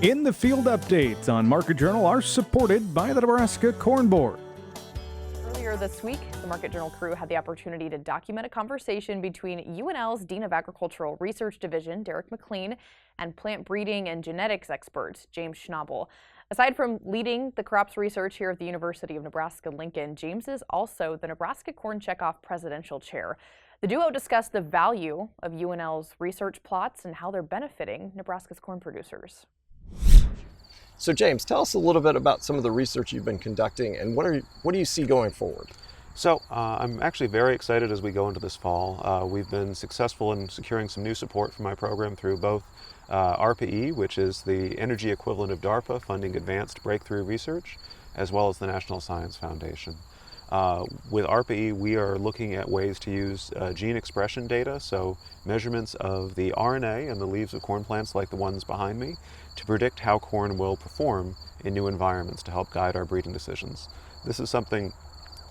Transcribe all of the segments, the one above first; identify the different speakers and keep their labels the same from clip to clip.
Speaker 1: In the Field updates on Market Journal are supported by the Nebraska Corn Board.
Speaker 2: Earlier this week, the Market Journal crew had the opportunity to document a conversation between UNL's Dean of Agricultural Research Division, McLean, and plant breeding and genetics expert, James Schnabel. Aside from leading the crops research here at the University of Nebraska Lincoln, James is also the Nebraska Corn Checkoff Presidential Chair. The duo discussed the value of UNL's research plots and how they're benefiting Nebraska's corn producers.
Speaker 3: So James, tell us a little bit about some of the research you've been conducting and what do you see going forward?
Speaker 4: So I'm actually very excited as we go into this fall. We've been successful in securing some new support for my program through both ARPA-E, which is the energy equivalent of DARPA, funding advanced breakthrough research, as well as the National Science Foundation. With ARPA-E, we are looking at ways to use gene expression data, so measurements of the RNA in the leaves of corn plants like the ones behind me, to predict how corn will perform in new environments to help guide our breeding decisions. This is something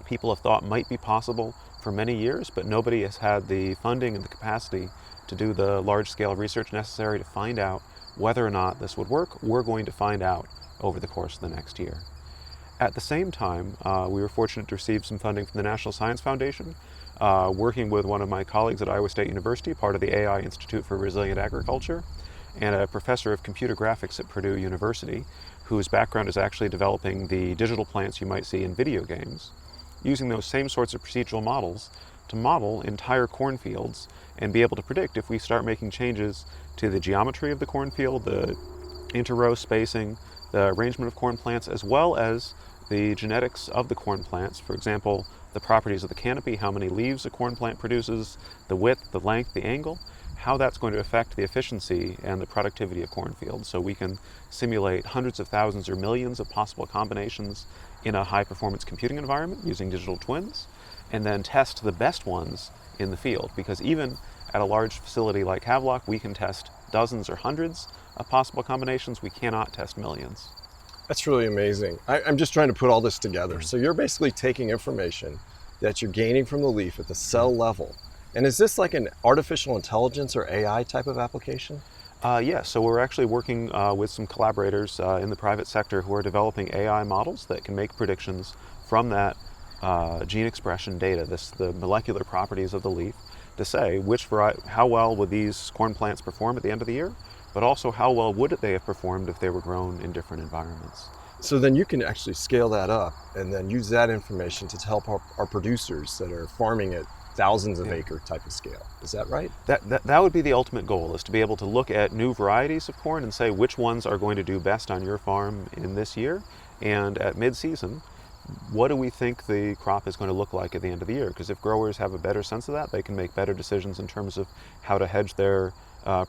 Speaker 4: people have thought might be possible for many years, but nobody has had the funding and the capacity to do the large-scale research necessary to find out whether or not this would work. We're going to find out over the course of the next year. At the same time, we were fortunate to receive some funding from the National Science Foundation, working with one of my colleagues at Iowa State University, part of the AI Institute for Resilient Agriculture, and a professor of computer graphics at Purdue University, whose background is actually developing the digital plants you might see in video games, using those same sorts of procedural models to model entire cornfields and be able to predict if we start making changes to the geometry of the cornfield, the inter-row spacing, the arrangement of corn plants, as well as the genetics of the corn plants. For example, the properties of the canopy, how many leaves a corn plant produces, the width, the length, the angle, how that's going to affect the efficiency and the productivity of cornfields. So we can simulate hundreds of thousands or millions of possible combinations in a high-performance computing environment using digital twins, and then test the best ones in the field. Because even at a large facility like Havelock, we can test dozens or hundreds of possible combinations. We cannot test millions.
Speaker 3: That's really amazing. I'm just trying to put all this together. So you're basically taking information that you're gaining from the leaf at the cell level. And is this like an artificial intelligence or AI type of application?
Speaker 4: Yes, so we're actually working with some collaborators in the private sector who are developing AI models that can make predictions from that gene expression data, the molecular properties of the leaf, to say how well would these corn plants perform at the end of the year, but also how well would they have performed if they were grown in different environments.
Speaker 3: So then you can actually scale that up and then use that information to help our producers that are farming at thousands of acre type of scale. Is that right?
Speaker 4: That would be the ultimate goal, is to be able to look at new varieties of corn and say which ones are going to do best on your farm in this year, and at mid-season, what do we think the crop is going to look like at the end of the year? Because if growers have a better sense of that, they can make better decisions in terms of how to hedge their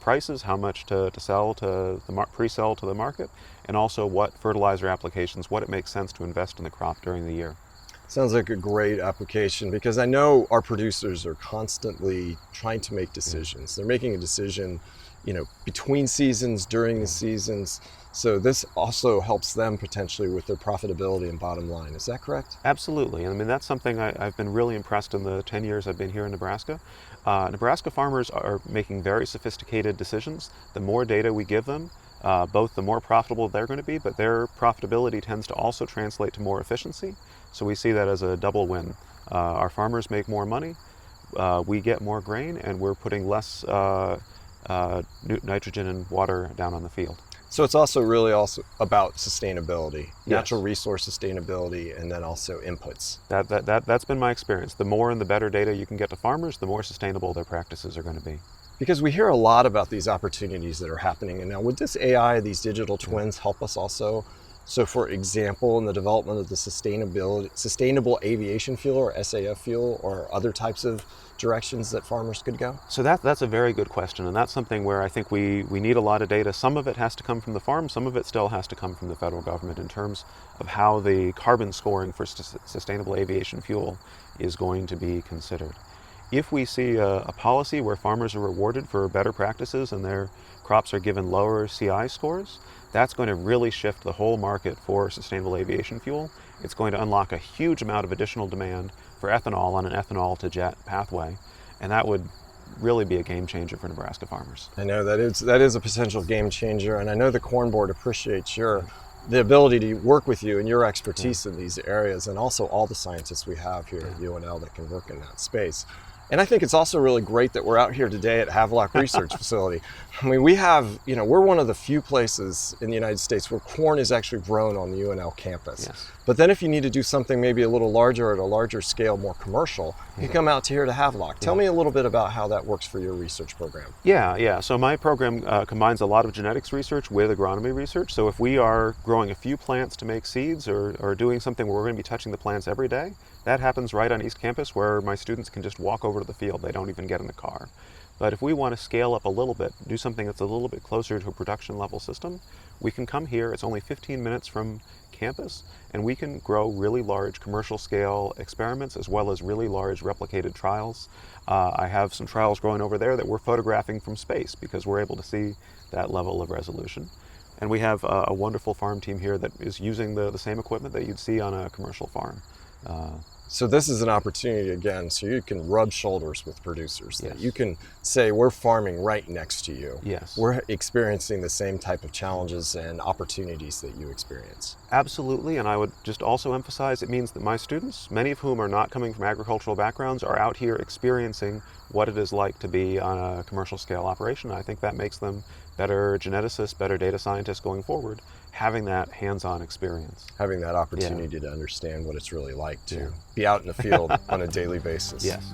Speaker 4: prices, how much to sell to the pre-sell to the market, and also what fertilizer applications, what it makes sense to invest in the crop during the year.
Speaker 3: Sounds like a great application, because I know our producers are constantly trying to make decisions. They're making a decision, between seasons, during the seasons. So this also helps them potentially with their profitability and bottom line. Is that correct?
Speaker 4: Absolutely. I mean, that's something I've been really impressed in the 10 years I've been here in Nebraska. Nebraska farmers are making very sophisticated decisions. The more data we give them, both the more profitable they're going to be, but their profitability tends to also translate to more efficiency. So we see that as a double win. Our farmers make more money, we get more grain, and we're putting less nitrogen and water down on the field.
Speaker 3: So it's also about sustainability,
Speaker 4: Yes.
Speaker 3: natural resource sustainability, and then also inputs.
Speaker 4: That's been my experience. The more and the better data you can get to farmers, the more sustainable their practices are going to be.
Speaker 3: Because we hear a lot about these opportunities that are happening. And now would this AI, these digital twins, help us also? So for example, in the development of the sustainable aviation fuel or SAF fuel, or other types of directions that farmers could go?
Speaker 4: So that's a very good question, and that's something where I think we need a lot of data. Some of it has to come from the farm, some of it still has to come from the federal government in terms of how the carbon scoring for sustainable aviation fuel is going to be considered. If we see a policy where farmers are rewarded for better practices and their crops are given lower CI scores, that's going to really shift the whole market for sustainable aviation fuel. It's going to unlock a huge amount of additional demand for ethanol on an ethanol to jet pathway, and that would really be a game changer for Nebraska farmers.
Speaker 3: I know that is a potential game changer, and I know the Corn Board appreciates the ability to work with you and your expertise in these areas, and also all the scientists we have here at UNL that can work in that space. And I think it's also really great that we're out here today at Havelock Research Facility. I mean, we have, we're one of the few places in the United States where corn is actually grown on the UNL campus.
Speaker 4: Yes.
Speaker 3: But then if you need to do something maybe a little larger at a larger scale, more commercial, you come out to here to Havelock. Tell me a little bit about how that works for your research program.
Speaker 4: Yeah. So my program combines a lot of genetics research with agronomy research. So if we are growing a few plants to make seeds or doing something where we're going to be touching the plants every day, that happens right on East Campus where my students can just walk over to the field. They don't even get in the car. But if we want to scale up a little bit, do something that's a little bit closer to a production level system, we can come here. It's only 15 minutes from campus, and we can grow really large commercial scale experiments as well as really large replicated trials. I have some trials growing over there that we're photographing from space because we're able to see that level of resolution. And we have a wonderful farm team here that is using the same equipment that you'd see on a commercial farm.
Speaker 3: So this is an opportunity again, so you can rub shoulders with producers. That
Speaker 4: Yes.
Speaker 3: you can say, we're farming right next to you.
Speaker 4: Yes.
Speaker 3: We're experiencing the same type of challenges and opportunities that you experience.
Speaker 4: Absolutely, and I would just also emphasize it means that my students, many of whom are not coming from agricultural backgrounds, are out here experiencing what it is like to be on a commercial scale operation. I think that makes them better geneticists, better data scientists going forward, having that hands-on experience.
Speaker 3: Having that opportunity to understand what it's really like to be out in the field on a daily basis.
Speaker 4: Yes.